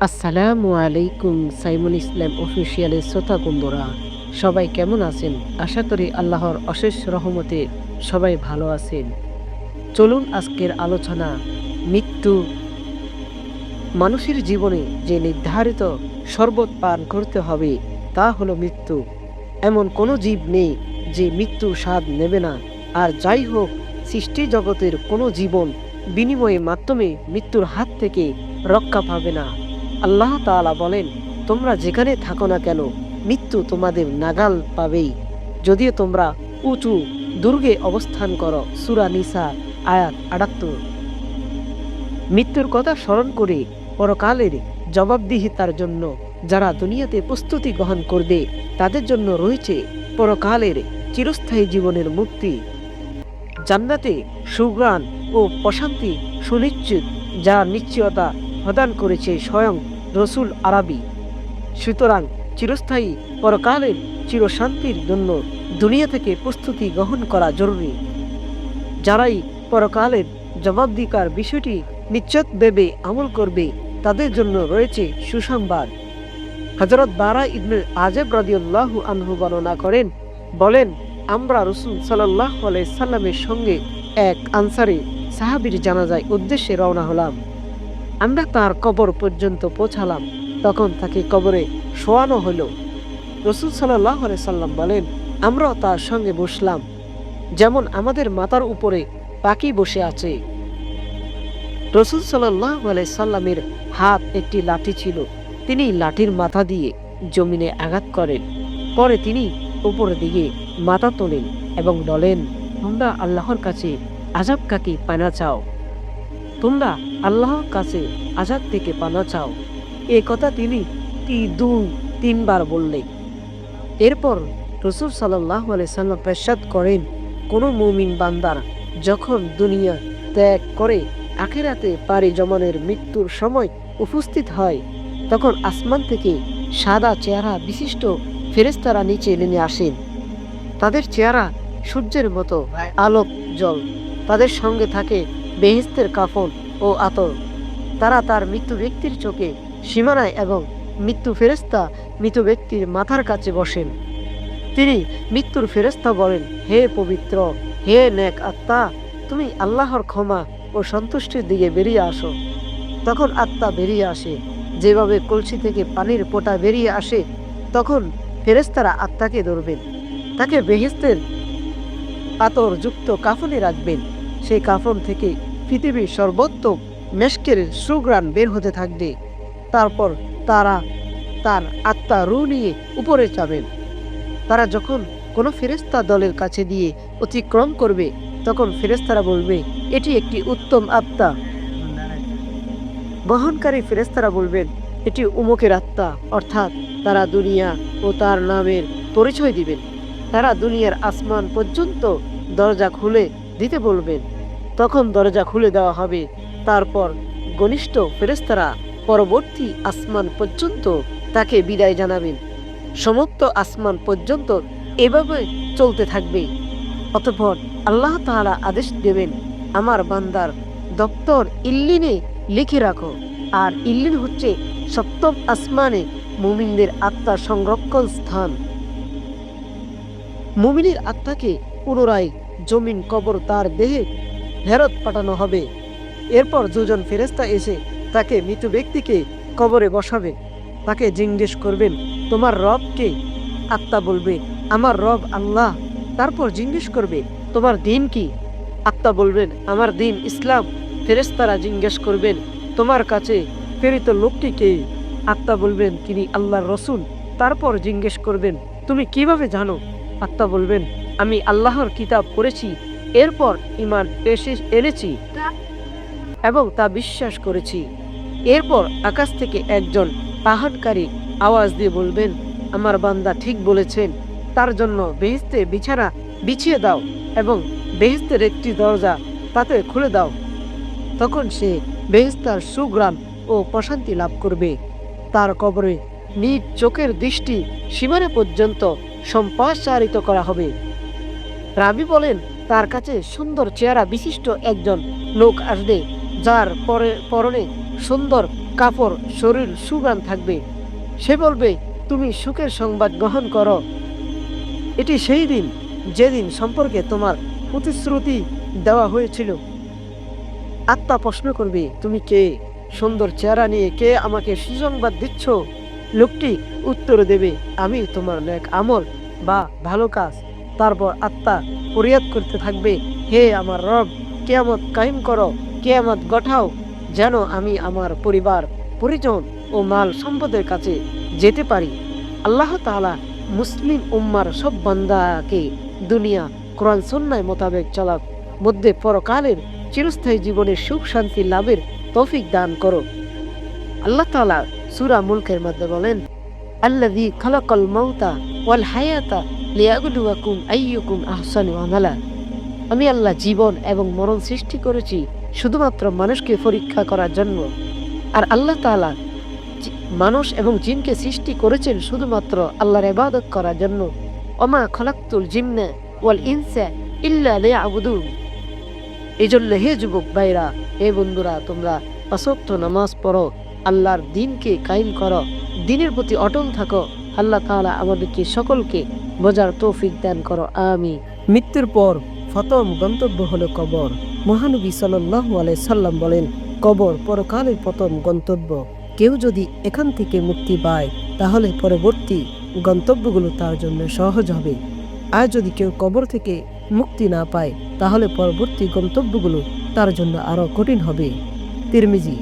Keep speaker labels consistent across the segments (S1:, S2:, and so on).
S1: আসসালামু আলাইকুম। সাইমুল ইসলাম অফিসিয়ালের শ্রোতা বন্ধুরা, সবাই কেমন আছেন? আশা করি আল্লাহর অশেষ রহমতে সবাই ভালো আছেন। চলুন আজকের আলোচনা মৃত্যু। মানুষের জীবনে যে নির্ধারিত শরবত পান করতে হবে তা হলো মৃত্যু। এমন কোনো জীব নেই যে মৃত্যু স্বাদ নেবে না। আর যাই হোক, সৃষ্টি জগতের কোনো জীবন বিনিময়ের মাধ্যমে মৃত্যুর হাত থেকে রক্ষা পাবে না। আল্লাহ তাআলা বলেন, তোমরা যেখানে থাকো না কেন মৃত্যু তোমাদের নাগাল পাবেই, যদিও তোমরা উঁচু দুর্গে অবস্থান করো। সূরা নিসা আয়াত ৭৮। মৃত্যুর কথা স্মরণ করে পরকালের জবাবদিহিতার জন্য যারা দুনিয়াতে প্রস্তুতি গ্রহণ করবে তাদের জন্য রয়েছে পরকালের চিরস্থায়ী জীবনের মুক্তি। জান্নাতে সুঘ্রাণ ও প্রশান্তি সুনিশ্চিত, যার নিশ্চয়তা প্রদান করেছে স্বয়ং রসুল আরবি। সুতরাং চিরস্থায়ী পরকালের চিরশান্তির জন্য দুনিয়া থেকে প্রস্তুতি গ্রহণ করা জরুরি। যারাই পরকালের জবাবদিহিতার বিষয়টি নিশ্চিত ভেবে আমল করবে তাদের জন্য রয়েছে সুসংবাদ। হযরত বারা ইবনে আযিব রাদিয়াল্লাহু আনহু বর্ণনা করেন, বলেন, আমরা রাসূল সাল্লাল্লাহু আলাইহি সাল্লামের সঙ্গে এক আনসারী সাহাবীর জানাজার উদ্দেশ্যে রওনা হলাম। আমরা তার কবর পর্যন্ত পৌঁছালাম। তখন তাকে কবরে শোয়ানো হলো। রাসূল সাল্লাল্লাহু আলাইহি সাল্লাম বলেন, আমরাও তার সঙ্গে বসলাম, যেমন আমাদের মাথার উপরে পাখি বসে আছে। রাসূল সাল্লাল্লাহু আলাইহি সাল্লামের হাত একটি লাঠি ছিল। তিনি লাঠির মাথা দিয়ে জমিনে আঘাত করেন। পরে তিনি উপরের দিকে মাথা তোলেন এবং বলেন, তোমরা আল্লাহর কাছে আযাব কাকে পানা চাও? তোমরা আল্লাহর কাছে আযাব থেকে পানা চাও। এ কথা তিনি 2-3 বার বললেন। এরপর রাসূল সাল্লাল্লাহু আলাইহি সাল্লাম ইরশাদ করেন, কোনো মুমিন বান্দার যখন দুনিয়া ত্যাগ করে আখিরাতে পাড়ি জমানোর মৃত্যুর সময় উপস্থিত হয়, তখন আসমান থেকে সাদা চেহারা বিশিষ্ট ফেরেশতারা নিচে নেমে আসেন। তাদের চেহারা সূর্যের মতো আলোক জল। তাদের সঙ্গে থাকে বেহেশতের কাফন ও আতর। তারা তার মৃত্যু ব্যক্তির চোখে সীমানায় এবং মৃত্যু ফেরেশতা মৃত ব্যক্তির মাথার কাছে বসেন। তিনি মৃত্যুর ফেরেশতা বলেন, হে পবিত্র, হে নেক আত্মা, তুমি আল্লাহর ক্ষমা ও সন্তুষ্টির দিকে বেরিয়ে আসো। তখন আত্মা বেরিয়ে আসে, যেভাবে কলসি থেকে পানির ফোঁটা বেরিয়ে আসে। তখন ফেরেশতারা আত্মাকে ধরবেন, তাকে বেহেশতের আতর যুক্ত কাফনে রাখবেন। সেই কাফন থেকে পৃথিবীর সর্বোত্তম মেশকের সুঘ্রাণ বের হতে থাকবে। তারপর তারা তার আত্মা রূহ নিয়ে উপরে যাবেন। তারা যখন কোনো ফেরেশতা দলের কাছে দিয়ে অতিক্রম করবে, তখন ফেরেশতারা বলবে, এটি একটি উত্তম আত্মা। বহনকারী ফেরেশতারা বলবেন, এটি উমুকের আত্মা। অর্থাৎ তারা দুনিয়া ও তার নামের পরিচয় দিবেন। তারা দুনিয়ার আসমান পর্যন্ত দরজা খুলে দিতে বলবেন। তখন দরজা খুলে দেওয়া হবে। তারপর ঘনিষ্ঠ ফেরেশতারা পরবর্তী আসমান পর্যন্ত তাকে বিদায় জানাবেন। সমস্ত আসমান পর্যন্ত এভাবে চলতে থাকবে। অতঃপর আল্লাহ তাআলা আদেশ দেবেন, আমার বান্দার দপ্তর ইল্লিনে লিখে রাখো। আর ইল্লিন হচ্ছে সপ্তম আসমানে মুমিনদের আত্মা সংরক্ষণ স্থান। মুমিনের আত্মাকে পুনরায় জমিন কবর তার দেহে ফেরত পাঠানো হবে। এরপর দুজন ফেরেশতা এসে তাকে মৃত ব্যক্তিকে কবরে বসাবে। তাকে জিজ্ঞেস করবেন, তোমার রব কে? আত্মা বলবে, আমার রব আল্লাহ। তারপর জিজ্ঞেস করবে, তোমার দিন কি? আত্মা বলবেন, আমার দিন ইসলাম। ফেরেশতারা জিজ্ঞেস করবেন, তোমার কাছে প্রেরিত লোকটি কে? আত্মা বলবেন, তিনি আল্লাহর রসুল। তারপর জিজ্ঞেস করবেন, তুমি কিভাবে জানো? আত্মা বলবেন, আমি আল্লাহর কিতাব পড়েছি, এরপর ঈমান এনেছি এবং তা বিশ্বাস করেছি। এরপর আকাশ থেকে একজন পাহাড়কারী আওয়াজ দিয়ে বলবেন, আমার বান্দা ঠিক বলেছেন, তার জন্য বেহেশতে বিছানা বিছিয়ে দাও এবং বেহেশতের একটি দরজা তাতে খুলে দাও। তখন সে বেহেশতার সুঘ্রাণ ও প্রশান্তি লাভ করবে। তার কবরে নিজ চোখের দৃষ্টি সীমানা পর্যন্ত সম্প্রসারিত করা হবে। রাবি বলেন, তার কাছে সুন্দর চেহারা বিশিষ্ট একজন লোক আসবে, যার পরনে সুন্দর কাপড়, শরীর সুগান থাকবে। সে বলবে, তুমি সুখের সংবাদ গ্রহণ করো। এটি সেই দিন যেদিন সম্পর্কে তোমার প্রতিশ্রুতি দেওয়া হয়েছিল। আত্মা প্রশ্ন করবে, তুমি কে? সুন্দর চেহারা নিয়ে কে আমাকে সুসংবাদ দিচ্ছ? লোকটি উত্তর দেবে, আমি তোমার নেক আমল বা ভালো কাজ। তারপর আত্মা ফরিয়াদ করতে থাকবে, হে আমার রব, কিয়ামত কায়েম করো, কিয়ামত ঘটাও, যেন আমি আমার পরিবার, পরিজন ও মাল সম্পদের কাছে যেতে পারি। আল্লাহ তাআলা মুসলিম উম্মার সব বান্দাকে দুনিয়া কোরআন সুন্নাহ মোতাবেক চলার মধ্যে পরকালের চিরস্থায়ী জীবনের সুখ শান্তি লাভের তৌফিক দান করো। আল্লাহ তাআলা সূরা মুলকের মধ্যে বলেন, আল্লাযী খালাকাল মাউতা ওয়াল হায়াতা লিয়াবলুয়াকুম আইয়ুকুম আহসানু আমালা। আমি আল্লাহ জীবন এবং মরণ সৃষ্টি করেছি শুধুমাত্র মানুষকে পরীক্ষা করার জন্য। আর আল্লাহ তাআলা মানুষ এবং জিনকে সৃষ্টি করেছেন শুধুমাত্র আল্লাহর ইবাদত করার জন্য। ওমা খলাকতুল জিন্না ওয়াল ইনসা ইল্লা লিয়াবুদুন। এই জন্য হে যুবক ভাইরা, হে বন্ধুরা, তোমরা পাঁচ ওয়াক্ত নামাজ পড়ো, আল্লাহর দ্বীনকে কায়েম করো, দ্বীনের প্রতি অটল থাকো। আল্লাহ তাআলা আমাদেরকে সকলকে বোঝার তৌফিক দান করো, আমিন। মৃত্যুর পর প্রথম গন্তব্য হলো কবর। মহানবী সাল্লাল্লাহু আলাইহি সাল্লাম বলেন, কবর পরকালের প্রথম গন্তব্য। কেউ যদি এখান থেকে মুক্তি পায় তাহলে পরবর্তী গন্তব্যগুলো তার জন্য সহজ হবে। আর যদি কেউ কবর থেকে মুক্তি না পায় তাহলে পরবর্তী গন্তব্যগুলো তার জন্য আরো কঠিন হবে। তিরমিজি।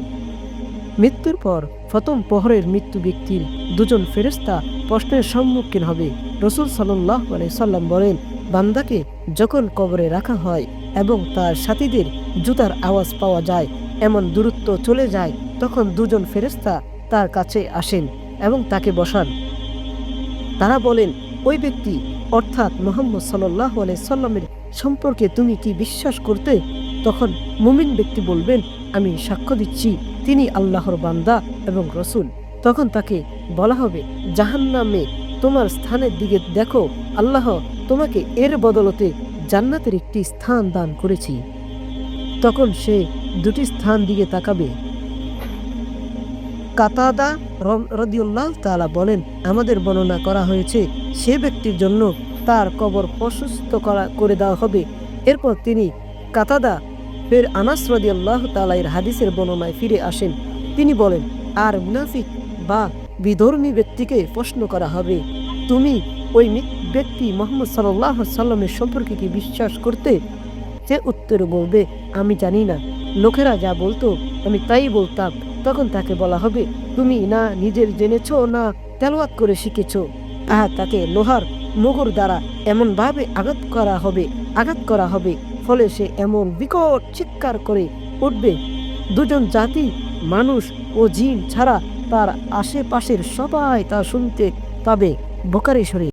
S1: মৃত্যুর পর প্রথম প্রহরের মৃত্যু ব্যক্তির দুজন ফেরেশতা প্রশ্নের সম্মুখীন হবে। রাসূল সাল্লাল্লাহু আলাইহি সাল্লাম বলেন, বান্দাকে যখন কবরে রাখা হয় এবং তার সাথীদের জুতার আওয়াজ পাওয়া যায়, এমন দূরত্ব চলে যায়, তখন দুজন ফেরেশতা তার কাছে আসেন এবং তাকে বসান। তারা বলেন, ওই ব্যক্তি অর্থাৎ মুহাম্মদ সাল্লাল্লাহু আলাইহি সাল্লামের সম্পর্কে তুমি কি বিশ্বাস করতে? তখন মুমিন ব্যক্তি বলবেন, আমি সাক্ষ্য দিচ্ছি তিনি আল্লাহর বান্দা এবং রসুল। তখন তাকে বলা হবে, জাহান্নামে তোমার স্থানের দিকে দেখো, আল্লাহ তোমাকে এর বদলতে জান্নাতের একটি স্থান দান করেছি। তখন সে দুটি স্থান দিকে তাকাবে। কাতাদা রাদিয়াল্লাহু তাআলা বলেন, আমাদের বর্ণনা করা হয়েছে সে ব্যক্তির জন্য তার কবর প্রশস্ত করে দেওয়া হবে। এরপর তিনি কাতাদা ফের আনাস রাদিয়াল্লাহু তাআলা এর হাদিসের বর্ণনায় ফিরে আসেন। তিনি বলেন, আর মুনাফিক বা বিধর্মী ব্যক্তিকে প্রশ্ন করা হবে, তুমি ওই ব্যক্তি মুহাম্মদ সাল্লাল্লাহু আলাইহি সাল্লামের সম্পর্কে কি বিশ্বাস করতে? সে উত্তর বলবে, আমি জানি না, লোকেরা যা বলতো আমি তাই বলতাম। তখন তাকে বলা হবে, তুমি না নিজের জেনেছো না তেলাওয়াত করে শিখেছো। তাকে লোহার মুগুর দ্বারা এমন ভাবে আঘাত করা হবে, ফলে সে এমন বিকট চিৎকার করে উঠবে, দুজন জাতি মানুষ ও জিন ছাড়া তার আশেপাশের সবাই তা শুনতে পাবে। বুখারী শরীফ।